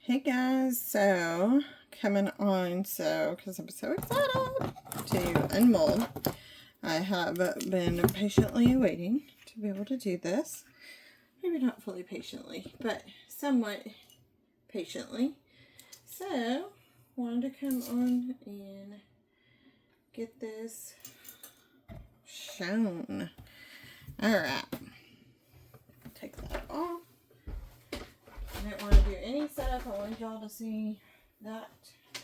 Hey guys, so coming on, because I'm so excited to unmold. I have been patiently waiting to be able to do this. Maybe not fully patiently, but somewhat patiently. So, wanted to come on and get this shown. Alright, take that off. I didn't want to do any setup. I wanted y'all to see that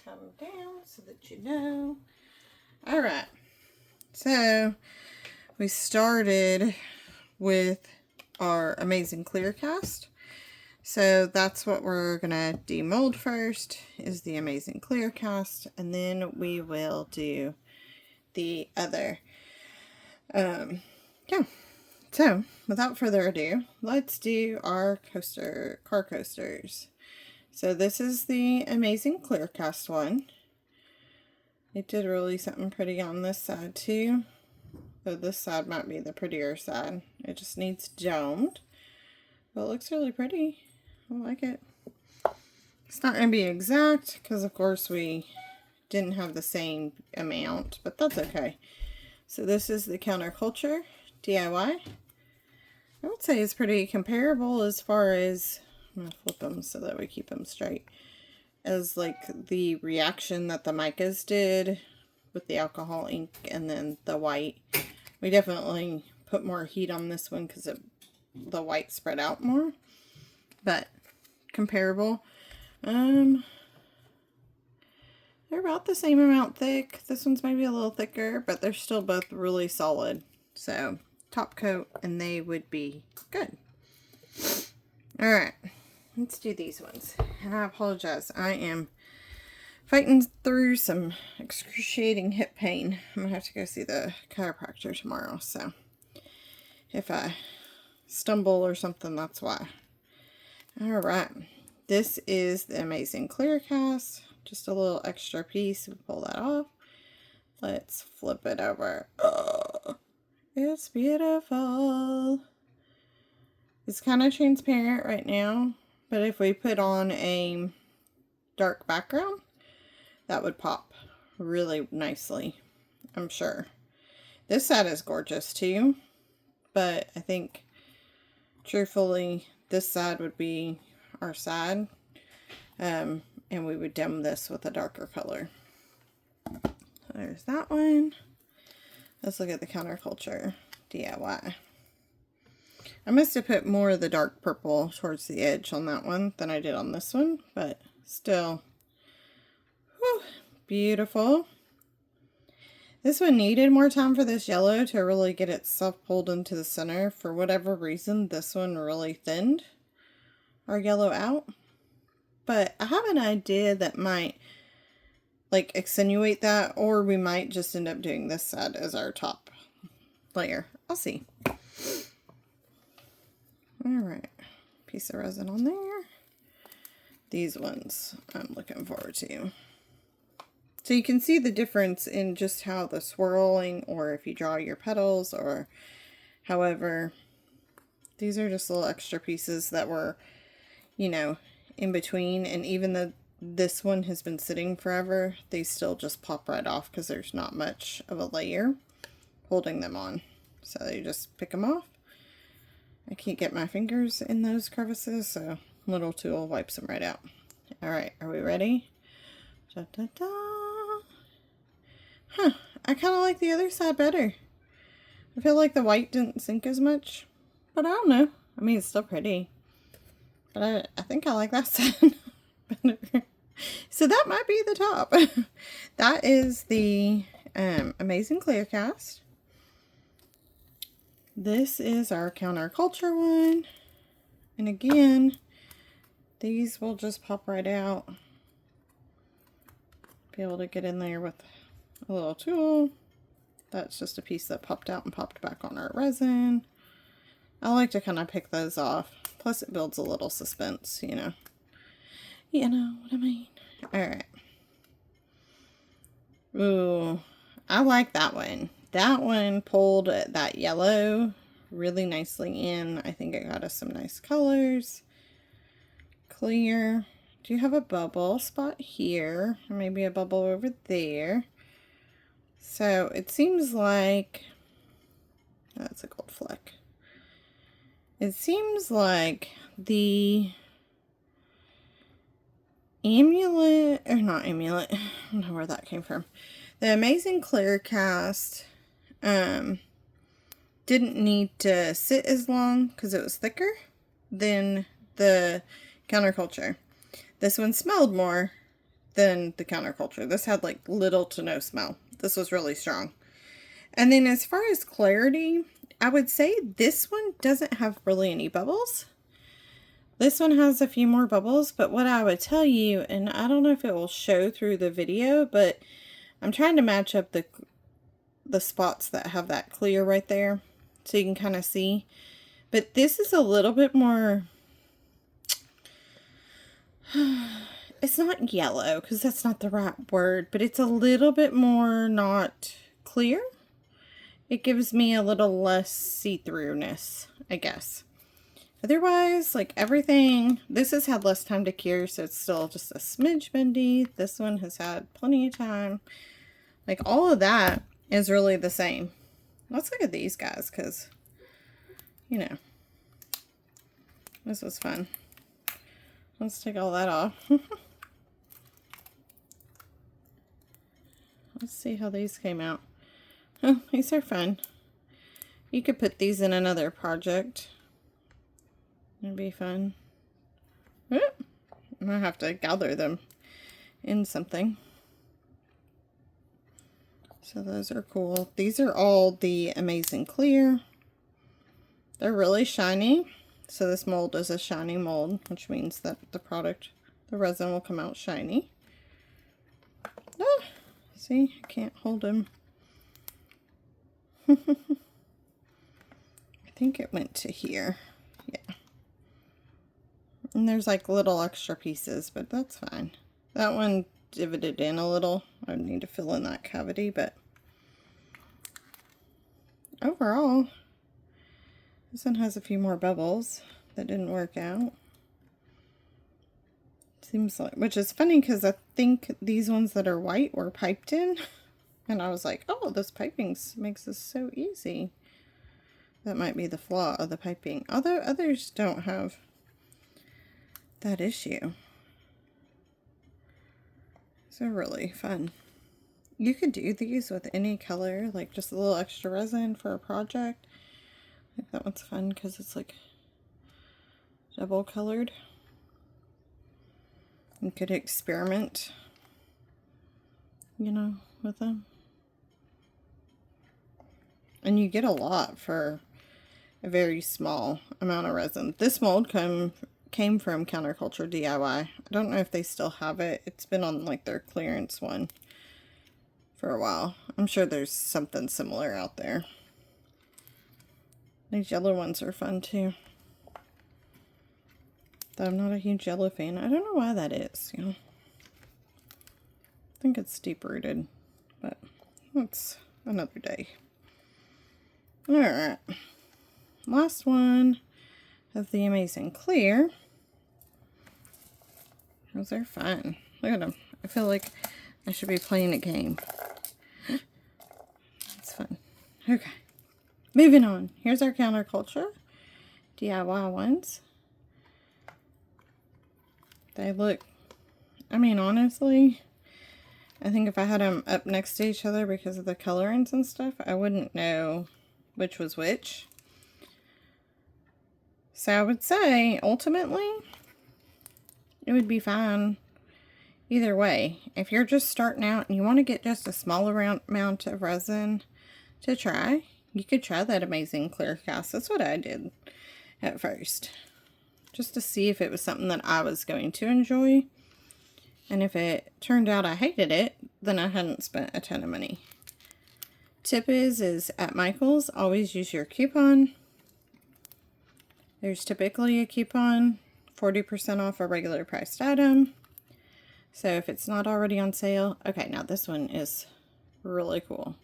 come down so that you know. Alright, so we started with our amazing clear cast. So that's what we're going to demold first, is the amazing clear cast, and then we will do the other. Yeah. So, without further ado, let's do our car coasters. So this is the amazing clear cast one. It did really something pretty on this side too. So this side might be the prettier side. It just needs domed. But it looks really pretty. I like it. It's not going to be exact because of course we didn't have the same amount, but that's okay. So this is the Counterculture DIY. I would say it's pretty comparable as far as, I'm going to flip them so that we keep them straight, as like the reaction that the micas did with the alcohol ink and then the white. We definitely put more heat on this one because the white spread out more, but comparable. They're about the same amount thick. This one's maybe a little thicker, but they're still both really solid. So top coat and they would be good. Alright, let's do these ones. And I apologize, I am fighting through some excruciating hip pain. I'm gonna have to go see the chiropractor tomorrow, so if I stumble or something, that's why. Alright, this is the amazing clear cast. Just a little extra piece. We pull that off. Let's flip it over. Oh, it's beautiful. It's kind of transparent right now, but if we put on a dark background, that would pop really nicely, I'm sure. This side is gorgeous too, but I think truthfully this side would be our side, and we would dim this with a darker color. There's that one. Let's look at the Counterculture DIY. I must have put more of the dark purple towards the edge on that one than I did on this one, but still, whew, beautiful. This one needed more time for this yellow to really get itself pulled into the center. For whatever reason, this one really thinned our yellow out. But I have an idea that might like accentuate that, or we might just end up doing this side as our top layer. I'll see. Alright, piece of resin on there. These ones I'm looking forward to. So you can see the difference in just how the swirling, or if you draw your petals, or however. These are just little extra pieces that were, you know, in between, and even though this one has been sitting forever, they still just pop right off because there's not much of a layer holding them on. So you just pick them off. I can't get my fingers in those crevices, so little tool wipes them right out. Alright, are we ready? Da, da, da. Huh, I kind of like the other side better. I feel like the white didn't sink as much, but I don't know. I mean, it's still pretty. But I think I like that side better. So that might be the top. That is the amazing clear cast. This is our Counterculture one. And again, these will just pop right out. Be able to get in there with a little tool. That's just a piece that popped out and popped back on our resin. I like to kind of pick those off. Plus it builds a little suspense, you know. You know what I mean. Alright. Ooh, I like that one. That one pulled that yellow really nicely in. I think it got us some nice colors. Clear. do have a bubble spot here, and maybe a bubble over there. So it seems like, that's a gold fleck. It seems like the amulet, or not amulet, I don't know where that came from. The Amazing Clear Cast didn't need to sit as long because it was thicker than the Counterculture. This one smelled more than the Counterculture. This had like little to no smell. This was really strong. And then as far as clarity, I would say this one doesn't have really any bubbles. This one has a few more bubbles, but what I would tell you, and I don't know if it will show through the video, but I'm trying to match up the spots that have that clear right there so you can kind of see. But this is a little bit more, it's not yellow because that's not the right word, but it's a little bit more not clear. It gives me a little less see-throughness, I guess. Otherwise, like everything, this has had less time to cure, so it's still just a smidge bendy. This one has had plenty of time. Like all of that is really the same. Let's look at these guys, because, you know, this was fun. Let's take all that off. Let's see how these came out. Oh, these are fun. You could put these in another project. It'd be fun. I might have to gather them in something. So those are cool. These are all the Amazing Clear. They're really shiny. So this mold is a shiny mold, which means that the product, the resin, will come out shiny. Ah, see, I can't hold them. I think it went to here. Yeah. And there's like little extra pieces, but that's fine. That one divoted in a little. I need to fill in that cavity, but overall, this one has a few more bubbles that didn't work out. Seems like, which is funny because I think these ones that are white were piped in. And I was like, oh, this piping makes this so easy. That might be the flaw of the piping. Although others don't have that issue. So really fun. You could do these with any color, like just a little extra resin for a project. I think that one's fun because it's like double colored. You could experiment, you know, with them. And you get a lot for a very small amount of resin. This mold came from Counterculture DIY. I don't know if they still have it. It's been on like their clearance one for a while. I'm sure there's something similar out there. These yellow ones are fun too. Though I'm not a huge yellow fan. I don't know why that is, you know. I think it's deep rooted, but that's another day. Alright, last one of the Amazing Clear. Those are fun. Look at them. I feel like I should be playing a game. It's fun. Okay, moving on. Here's our Counterculture DIY ones. They look, I mean, honestly, I think if I had them up next to each other because of the colorings and stuff, I wouldn't know which was which. So I would say, ultimately, it would be fine either way. If you're just starting out and you want to get just a small amount of resin to try, you could try that Amazing Clear Cast. That's what I did at first. Just to see if it was something that I was going to enjoy. And if it turned out I hated it, then I hadn't spent a ton of money. Tip is at Michael's, always use your coupon. There's typically a coupon, 40% off a regular priced item. So if it's not already on sale, okay, now this one is really cool.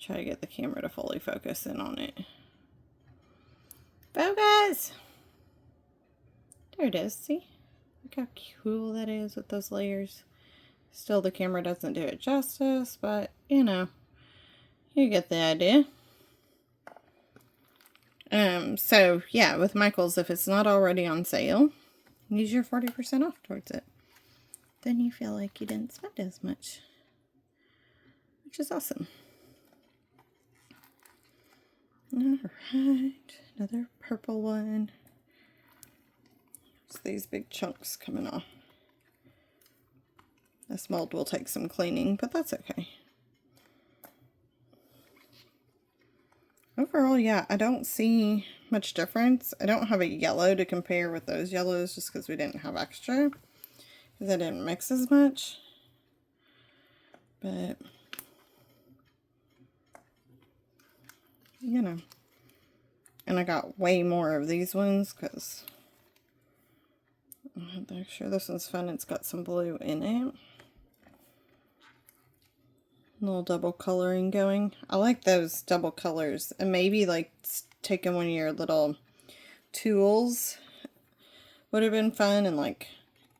Try to get the camera to fully focus in on it. Focus! There it is, see? Look how cool that is with those layers. Still, the camera doesn't do it justice, but you know, you get the idea. So yeah, with Michaels, if it's not already on sale, use your 40% off towards it. Then you feel like you didn't spend as much, which is awesome. Alright, another purple one. It's these big chunks coming off. This mold will take some cleaning, but that's okay. Overall, yeah, I don't see much difference. I don't have a yellow to compare with those yellows just because we didn't have extra. Because I didn't mix as much. But, you know. And I got way more of these ones because I had to make sure this one's fun. It's got some blue in it. A little double coloring going. I like those double colors. And maybe like taking one of your little tools would have been fun, and like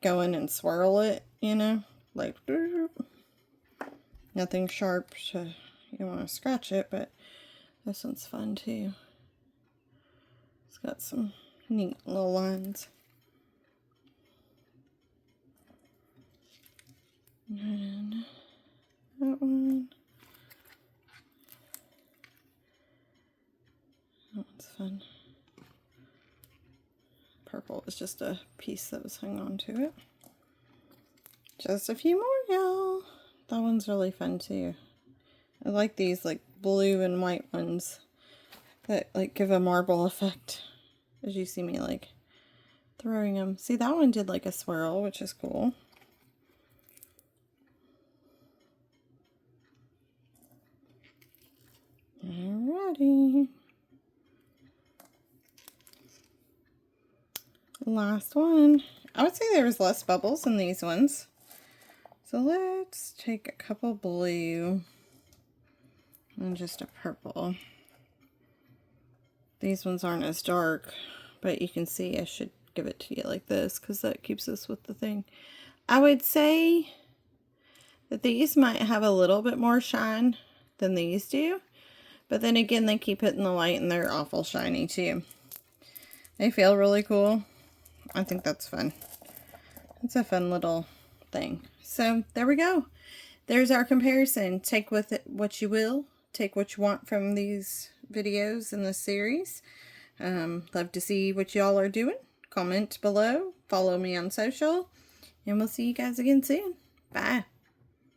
go in and swirl it, you know, like nothing sharp to, you don't want to scratch it, but this one's fun too. It's got some neat little lines. And that one. That one's fun. Purple is just a piece that was hung on to it. Just a few more, y'all. That one's really fun too. I like these like blue and white ones that like give a marble effect as you see me like throwing them. See, that one did like a swirl, which is cool. Alrighty. Last one. I would say there was less bubbles in these ones. So let's take a couple blue and just a purple. These ones aren't as dark, but you can see I should give it to you like this because that keeps us with the thing. I would say that these might have a little bit more shine than these do, but then again, they keep hitting the light and they're awful shiny too. They feel really cool. I think that's fun. It's a fun little thing. So there we go. There's our comparison. Take with it what you will. Take what you want from these videos in this series. Love to see what y'all are doing. Comment below. Follow me on social. And we'll see you guys again soon. Bye.